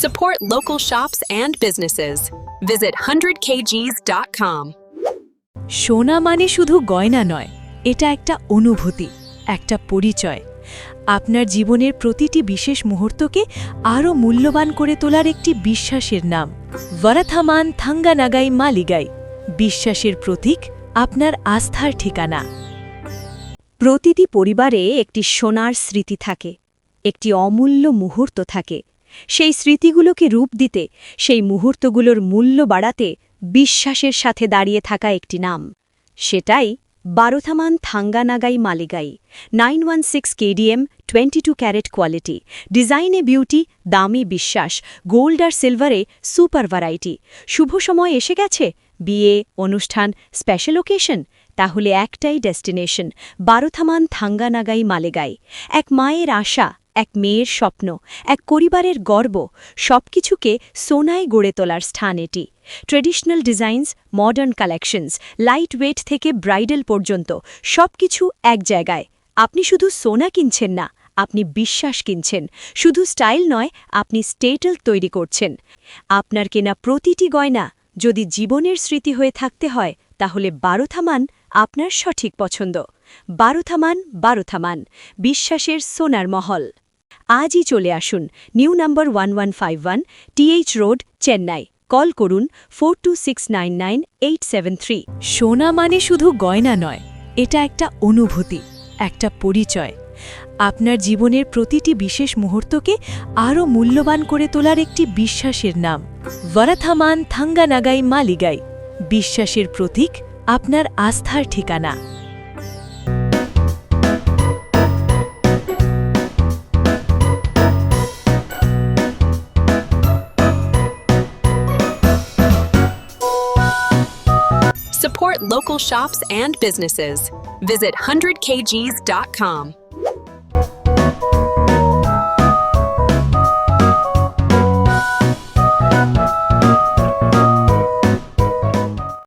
Support local shops and businesses. Visit 100kgs.com. সোনা মানে শুধু গয়না নয়, এটা একটা অনুভূতি, একটা পরিচয়। আপনার জীবনের প্রতিটি বিশেষ মুহূর্তকে আরও মূল্যবান করে তোলার একটি বিশ্বাসের নাম। ভারাথামান থাঙ্গানাগাই মালিগাই, বিশ্বাসের প্রতীক, আপনার আস্থার ঠিকানা। প্রতিটি পরিবারে একটি সোনার স্মৃতি থাকে, একটি অমূল্য মুহূর্ত থাকে। সেই স্মৃতিগুলোকে রূপ দিতে, সেই মুহূর্তগুলোর মূল্য বাড়াতে বিশ্বাসের সাথে দাঁড়িয়ে থাকা একটি নাম। সেটাই বারোথামান থাঙ্গানাগাই মালিগাই। 916 কেডিএম, 22 ক্যারেট কোয়ালিটি, ডিজাইনে বিউটি, দামি বিশ্বাস, গোল্ড আর সিলভারে সুপার ভ্যারাইটি। শুভ সময় এসে গেছে, বিয়ে, অনুষ্ঠান, স্পেশাল ওকেশন, তাহলে একটাই ডেস্টিনেশন, বারোথামান থাঙ্গানাগাই মালিগাই। এক মায়ের আশা, এক মেয়ের স্বপ্ন, এক পরিবারের গর্ব, সবকিছুকে সোনায় গড়ে তোলার স্থান এটি। Traditional designs, modern collections, light weight থেকে ব্রাইডাল পর্যন্ত সবকিছু এক জায়গায়। আপনি শুধু সোনা কিনছেন না, আপনি বিশ্বাস কিনছেন। শুধু স্টাইল নয়, আপনি স্টেটাস তৈরি করছেন। আপনার কেনা প্রতিটি গয়না যদি জীবনের স্মৃতি হয়ে থাকতে হয়, তাহলে বারোথামান আপনার সঠিক পছন্দ। বারোথামান, বিশ্বাসের সোনার মহল। আজই চলে আসুন, new number 1151, TH road, Chennai. Call করুন 42699873। সোনা মানে শুধু গয়না নয়, এটা একটা অনুভূতি, একটা পরিচয়। আপনার জীবনের প্রতিটি বিশেষ মুহূর্তকে আরও মূল্যবান করে তোলার একটি বিশ্বাসের নাম। ভারাথামান থাঙ্গানাগাই মালিগাই, বিশ্বাসের প্রতীক, আপনার আস্থার ঠিকানা। Support local shops and businesses. Visit 100kgs.com.